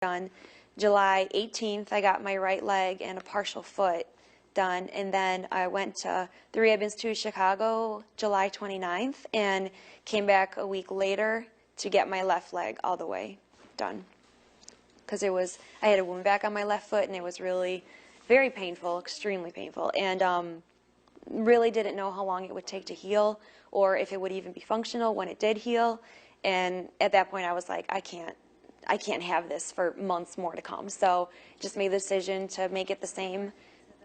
done. July 18th, I got my right leg and a partial foot done, and then I went to the Rehab Institute of Chicago July 29th and came back a week later to get my left leg all the way done. Because I had a wound back on my left foot, and it was really very painful, extremely painful, and really didn't know how long it would take to heal or if it would even be functional when it did heal. And at that point I was like, I can't have this for months more to come. So just made the decision to make it the same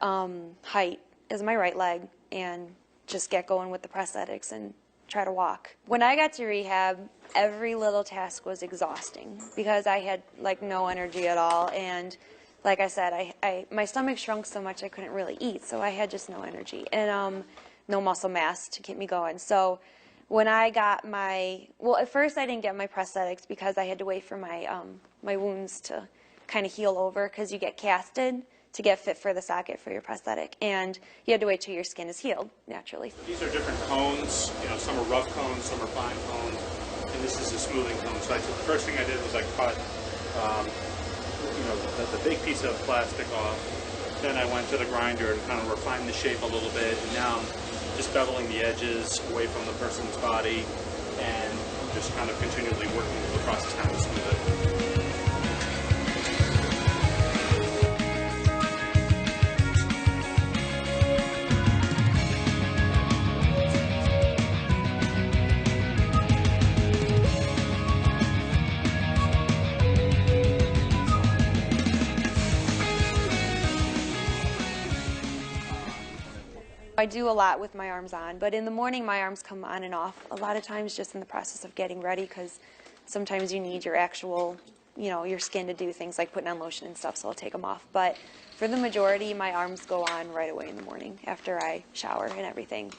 height as my right leg and just get going with the prosthetics and try to walk. When I got to rehab, every little task was exhausting because I had like no energy at all, and like I said, my stomach shrunk so much I couldn't really eat, so I had just no energy and no muscle mass to keep me going. So when I got well, at first I didn't get my prosthetics because I had to wait for my wounds to kind of heal over, because you get casted to get fit for the socket for your prosthetic, and you had to wait till your skin is healed naturally. These are different cones. You know, some are rough cones, some are fine cones, and this is a smoothing cone. So the first thing I did was I cut, the big piece of plastic off. Then I went to the grinder and kind of refined the shape a little bit, and now I'm just beveling the edges away from the person's body and just kind of continually working through the process kind of smooth it. I do a lot with my arms on, but in the morning my arms come on and off a lot of times just in the process of getting ready, because sometimes you need your actual, your skin to do things like putting on lotion and stuff, so I'll take them off. But for the majority, my arms go on right away in the morning after I shower and everything.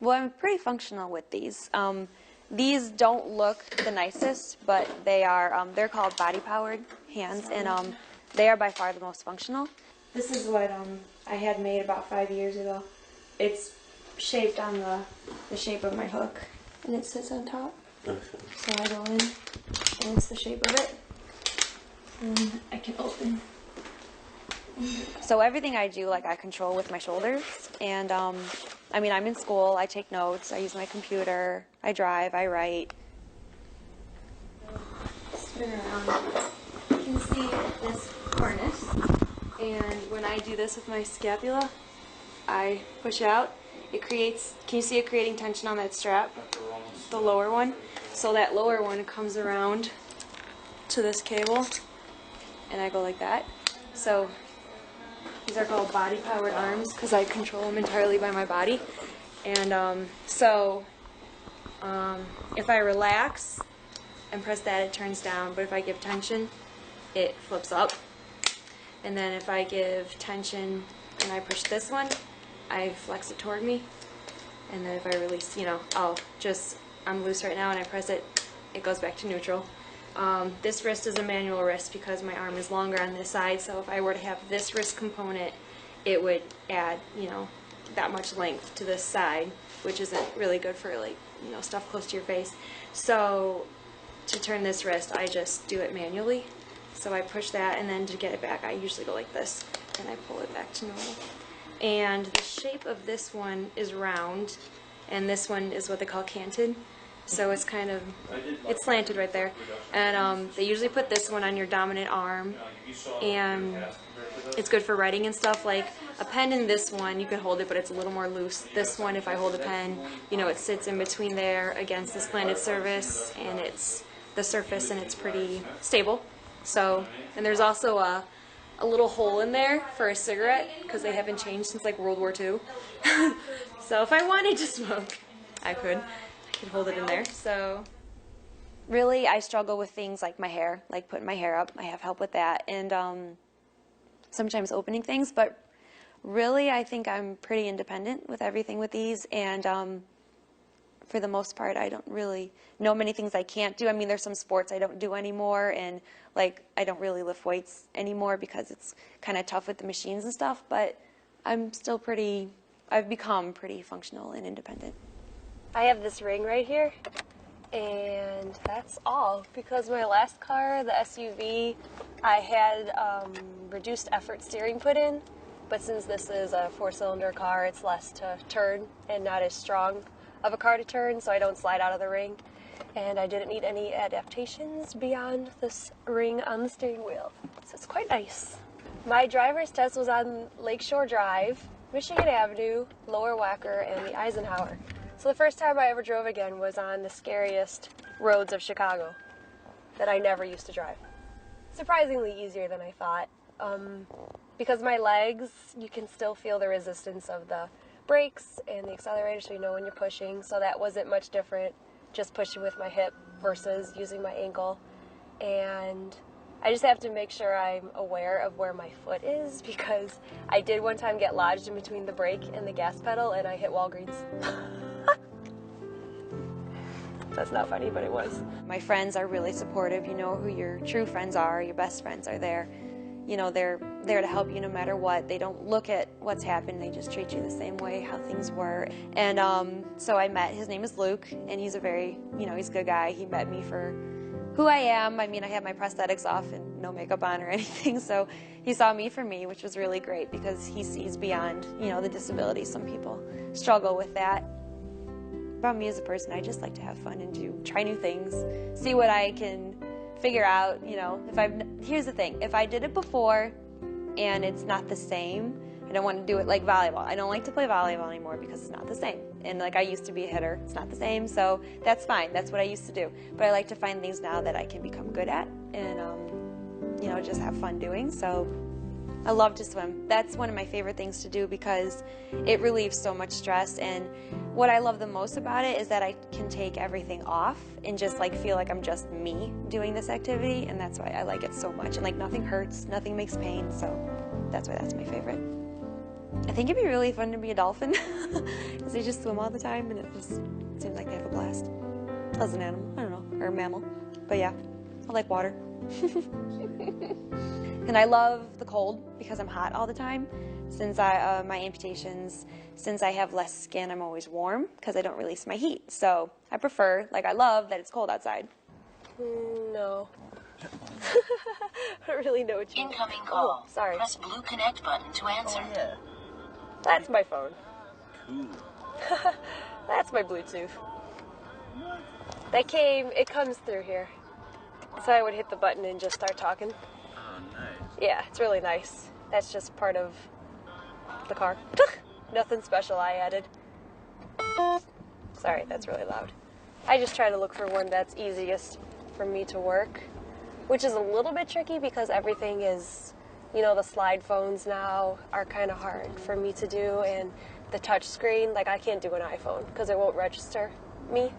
Well, I'm pretty functional with these. These don't look the nicest, but they are, they're called body-powered hands, and they are by far the most functional. This is what I had made about 5 years ago. It's shaped on the shape of my hook, and it sits on top. Okay. So I go in, and it's the shape of it, and I can open. So everything I do, I control with my shoulders, and I'm in school, I take notes, I use my computer, I drive, I write. Spin around. You can see this harness, and when I do this with my scapula, I push out. It creates, can you see it creating tension on that strap? The lower one. So that lower one comes around to this cable, and I go like that. So these are called body-powered arms because I control them entirely by my body. And if I relax and press that, it turns down. But if I give tension, it flips up. And then if I give tension and I push this one, I flex it toward me. And then if I release, I'm loose right now and I press it, it goes back to neutral. This wrist is a manual wrist because my arm is longer on this side, so if I were to have this wrist component, it would add, that much length to this side, which isn't really good for, stuff close to your face. So to turn this wrist, I just do it manually. So I push that, and then to get it back, I usually go like this, and I pull it back to normal. And the shape of this one is round, and this one is what they call canted. So it's kind of, it's slanted right there. And they usually put this one on your dominant arm, and it's good for writing and stuff. Like a pen in this one, you can hold it, but it's a little more loose. This one, if I hold a pen, it sits in between there against the slanted surface, and it's the surface, and it's pretty stable. So, and there's also a little hole in there for a cigarette, because they haven't changed since like World War II. So if I wanted to smoke, I could hold it in there. So really I struggle with things like my hair, like putting my hair up. I have help with that, and sometimes opening things, but really I think I'm pretty independent with everything with these, and for the most part I don't really know many things I can't do. There's some sports I don't do anymore, and I don't really lift weights anymore because it's kind of tough with the machines and stuff, but I'm still pretty I've become pretty functional and independent. I have this ring right here, and that's all, because my last car, the SUV, I had reduced effort steering put in, but since this is a 4-cylinder car, it's less to turn and not as strong of a car to turn, so I don't slide out of the ring. And I didn't need any adaptations beyond this ring on the steering wheel, so it's quite nice. My driver's test was on Lakeshore Drive, Michigan Avenue, Lower Wacker, and the Eisenhower. So the first time I ever drove again was on the scariest roads of Chicago that I never used to drive. Surprisingly easier than I thought. Because my legs, you can still feel the resistance of the brakes and the accelerator, so you know when you're pushing, so that wasn't much different, just pushing with my hip versus using my ankle. And I just have to make sure I'm aware of where my foot is, because I did one time get lodged in between the brake and the gas pedal and I hit Walgreens. That's not funny, but it was. My friends are really supportive. You know who your true friends are. Your best friends are there. You know, they're there to help you no matter what. They don't look at what's happened. They just treat you the same way how things were. And so I met, his name is Luke, and he's a very, he's a good guy. He met me for who I am. I mean, I had my prosthetics off and no makeup on or anything. So he saw me for me, which was really great because he sees beyond, the disability. Some people struggle with that. About me as a person, I just like to have fun and try new things, see what I can figure out. Here's the thing, if I did it before and it's not the same, I don't want to do it like volleyball. I don't like to play volleyball anymore because it's not the same. And like I used to be a hitter, it's not the same, so that's fine. That's what I used to do. But I like to find things now that I can become good at and, just have fun doing. So I love to swim. That's one of my favorite things to do because it relieves so much stress. And what I love the most about it is that I can take everything off and just feel like I'm just me doing this activity. And that's why I like it so much. And nothing hurts, nothing makes pain. So that's why that's my favorite. I think it'd be really fun to be a dolphin because they just swim all the time and it just seems like they have a blast. As an animal, I don't know, or a mammal. But yeah, I like water. And I love the cold because I'm hot all the time. Since my amputations, since I have less skin, I'm always warm because I don't release my heat. So I prefer, I love that it's cold outside. No. I don't really know what you mean. Incoming call. Oh, sorry. Press blue connect button to answer. Oh, yeah. That's my phone. Cool. That's my Bluetooth. It comes through here. So I would hit the button and just start talking. Oh, nice. Yeah, it's really nice. That's just part of the car. Nothing special I added. Sorry, that's really loud. I just try to look for one that's easiest for me to work, which is a little bit tricky because everything is, the slide phones now are kind of hard for me to do, and the touch screen, I can't do an iPhone because it won't register me.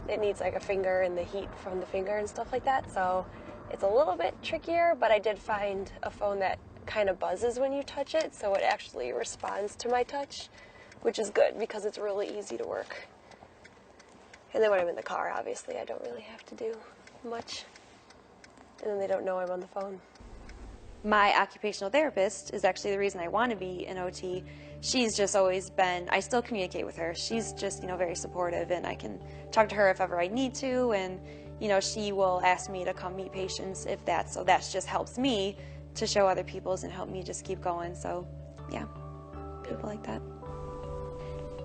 It needs a finger and the heat from the finger and stuff like that, so it's a little bit trickier, but I did find a phone that kind of buzzes when you touch it, so it actually responds to my touch, which is good because it's really easy to work. And then when I'm in the car, obviously, I don't really have to do much. And then they don't know I'm on the phone. My occupational therapist is actually the reason I want to be an OT. She's just always been, I still communicate with her. She's just, very supportive, and I can talk to her if ever I need to, and, she will ask me to come meet patients if that's, so that just helps me to show other people's and help me just keep going. So, yeah, people like that.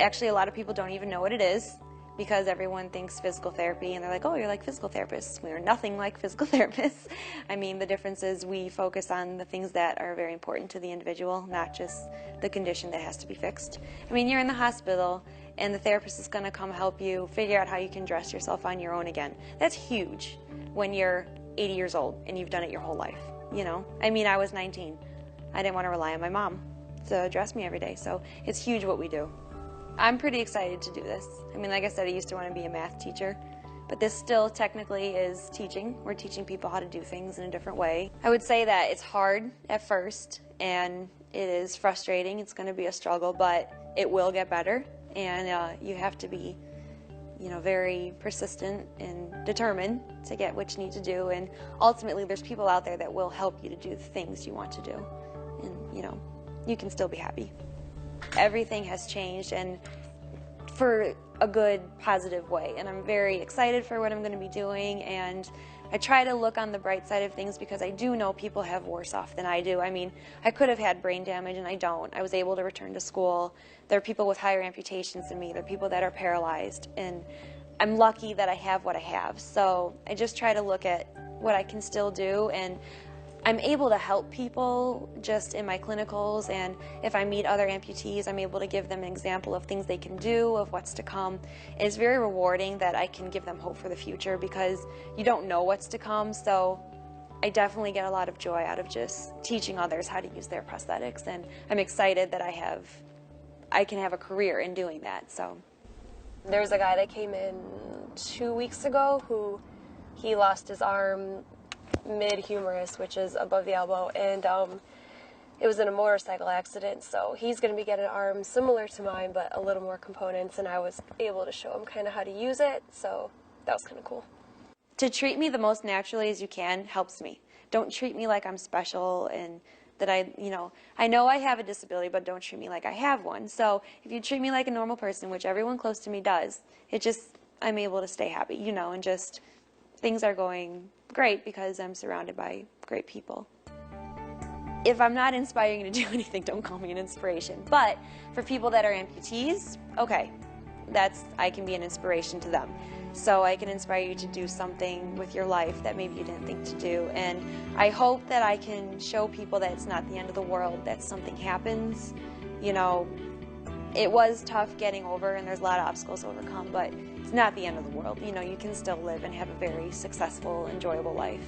Actually, a lot of people don't even know what it is because everyone thinks physical therapy, and they're like, oh, you're like physical therapists. We are nothing like physical therapists. I mean, the difference is we focus on the things that are very important to the individual, not just the condition that has to be fixed. I mean, you're in the hospital, and the therapist is going to come help you figure out how you can dress yourself on your own again. That's huge when you're 80 years old and you've done it your whole life, I mean, I was 19. I didn't want to rely on my mom to dress me every day, so it's huge what we do. I'm pretty excited to do this. I mean, like I said, I used to want to be a math teacher, but this still technically is teaching. We're teaching people how to do things in a different way. I would say that it's hard at first, and it is frustrating. It's going to be a struggle, but it will get better, and you have to be, very persistent and determined to get what you need to do, and ultimately there's people out there that will help you to do the things you want to do, and, you can still be happy. everything has changed, and for a good, positive way. And I'm very excited for what I'm going to be doing, and I try to look on the bright side of things because I do know people have worse off than I do. I mean, I could have had brain damage, and I don't. I was able to return to school. There are people with higher amputations than me. There are people that are paralyzed, and I'm lucky that I have what I have. So I just try to look at what I can still do, and I'm able to help people just in my clinicals, and if I meet other amputees, I'm able to give them an example of things they can do, of what's to come. It's very rewarding that I can give them hope for the future because you don't know what's to come, so I definitely get a lot of joy out of just teaching others how to use their prosthetics, and I'm excited that I can have a career in doing that. So There's a guy that came in 2 weeks ago who he lost his arm mid-humerus, which is above the elbow, and it was in a motorcycle accident, so he's going to be getting an arm similar to mine but a little more components, and I was able to show him kind of how to use it, so that was kind of cool. to treat me the most naturally as you can helps me. Don't treat me like I'm special and that I know I have a disability, but don't treat me like I have one. So if you treat me like a normal person, which everyone close to me does, I'm able to stay happy, and just things are going great because I'm surrounded by great people. If I'm not inspiring you to do anything, don't call me an inspiration. But for people that are amputees, okay, I can be an inspiration to them. So I can inspire you to do something with your life that maybe you didn't think to do. And I hope that I can show people that it's not the end of the world, that something happens. It was tough getting over, and there's a lot of obstacles to overcome, but it's not the end of the world. You can still live and have a very successful, enjoyable life.